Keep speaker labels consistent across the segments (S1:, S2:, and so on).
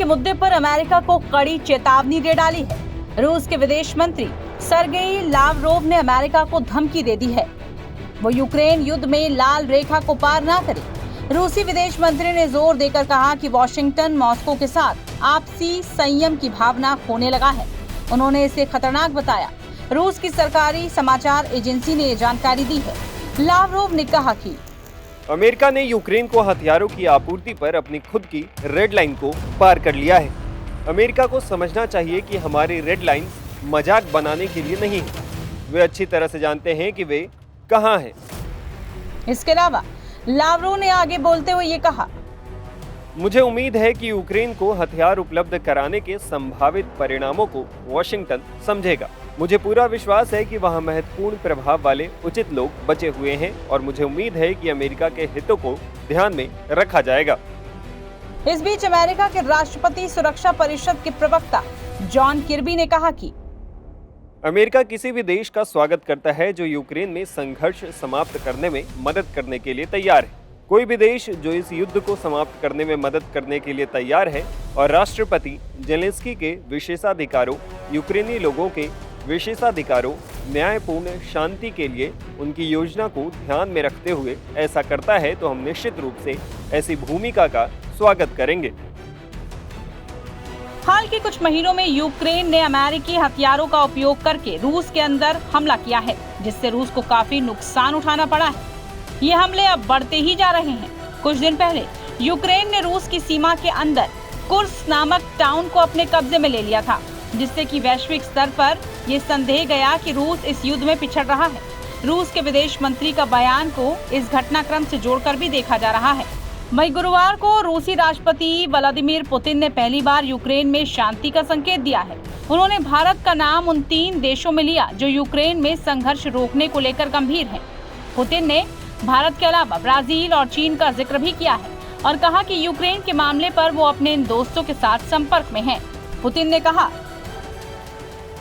S1: मुद्दे पर अमेरिका को कड़ी चेतावनी दे डाली है। रूस के विदेश मंत्री सर्गेई लावरोव ने अमेरिका को धमकी दे दी है वो यूक्रेन युद्ध में लाल रेखा को पार ना करे। रूसी विदेश मंत्री ने जोर देकर कहा कि वॉशिंगटन मॉस्को के साथ आपसी संयम की भावना खोने लगा है। उन्होंने इसे खतरनाक बताया। रूस की सरकारी समाचार एजेंसी ने ये जानकारी दी है। लावरोव ने कहा कि
S2: अमेरिका ने यूक्रेन को हथियारों की आपूर्ति पर अपनी खुद की रेड लाइन को पार कर लिया है। अमेरिका को समझना चाहिए कि हमारी रेड लाइन मजाक बनाने के लिए नहीं है। वे अच्छी तरह से जानते हैं कि वे कहां हैं।
S1: इसके अलावा लावरोव ने आगे बोलते हुए ये कहा,
S2: मुझे उम्मीद है कि यूक्रेन को हथियार उपलब्ध कराने के संभावित परिणामों को वॉशिंगटन समझेगा। मुझे पूरा विश्वास है कि वहां महत्वपूर्ण प्रभाव वाले उचित लोग बचे हुए हैं और मुझे उम्मीद है कि अमेरिका के हितों को ध्यान में रखा जाएगा।
S1: इस बीच अमेरिका के राष्ट्रपति सुरक्षा परिषद के प्रवक्ता जॉन किर्बी ने कहा कि
S2: अमेरिका किसी भी देश का स्वागत करता है जो यूक्रेन में संघर्ष समाप्त करने में मदद करने के लिए तैयार है। कोई भी देश जो इस युद्ध को समाप्त करने में मदद करने के लिए तैयार है और राष्ट्रपति जेलेंस्की के विशेषाधिकारों, यूक्रेनी लोगों के विशेषाधिकारों, न्यायपूर्ण शांति के लिए उनकी योजना को ध्यान में रखते हुए ऐसा करता है तो हम निश्चित रूप से ऐसी भूमिका का स्वागत करेंगे।
S1: हाल के कुछ महीनों में यूक्रेन ने अमेरिकी हथियारों का उपयोग करके रूस के अंदर हमला किया है, जिससे रूस को काफी नुकसान उठाना पड़ा है। ये हमले अब बढ़ते ही जा रहे हैं। कुछ दिन पहले यूक्रेन ने रूस की सीमा के अंदर कुर्स्क नामक टाउन को अपने कब्जे में ले लिया था, जिससे कि वैश्विक स्तर पर ये संदेह गया कि रूस इस युद्ध में पिछड़ रहा है। रूस के विदेश मंत्री का बयान को इस घटनाक्रम से जोड़कर भी देखा जा रहा है। वहीं गुरुवार को रूसी राष्ट्रपति व्लादिमीर पुतिन ने पहली बार यूक्रेन में शांति का संकेत दिया है। उन्होंने भारत का नाम उन 3 देशों में लिया जो यूक्रेन में संघर्ष रोकने को लेकर गंभीर हैं। पुतिन ने भारत के अलावा ब्राजील और चीन का जिक्र भी किया है और कहा कि यूक्रेन के मामले पर वो अपने इन दोस्तों के साथ संपर्क में हैं। पुतिन ने कहा,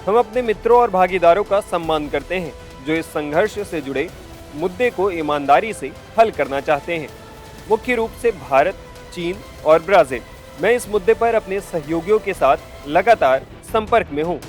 S2: हम अपने मित्रों और भागीदारों का सम्मान करते हैं जो इस संघर्ष से जुड़े मुद्दे को ईमानदारी से हल करना चाहते हैं, मुख्य रूप से भारत, चीन और ब्राजील। मैं इस मुद्दे पर अपने सहयोगियों के साथ लगातार संपर्क में हूँ।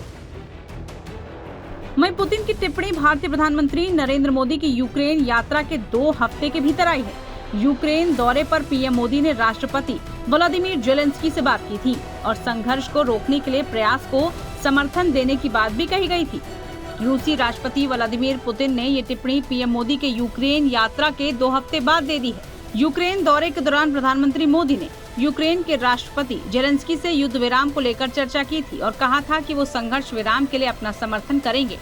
S1: वहीं पुतिन की टिप्पणी भारतीय प्रधानमंत्री नरेंद्र मोदी की यूक्रेन यात्रा के 2 हफ्ते के भीतर आई है। यूक्रेन दौरे पर पीएम मोदी ने राष्ट्रपति व्लादिमीर जेलेंस्की से बात की थी और संघर्ष को रोकने के लिए प्रयास को समर्थन देने की बात भी कही गई थी। रूसी राष्ट्रपति व्लादिमीर पुतिन ने ये टिप्पणी पीएम मोदी के यूक्रेन यात्रा के 2 हफ्ते बाद दे दी है। यूक्रेन दौरे के दौरान प्रधानमंत्री मोदी ने यूक्रेन के राष्ट्रपति जेलेंस्की से युद्ध विराम को लेकर चर्चा की थी और कहा था कि वो संघर्ष विराम के लिए अपना समर्थन करेंगे।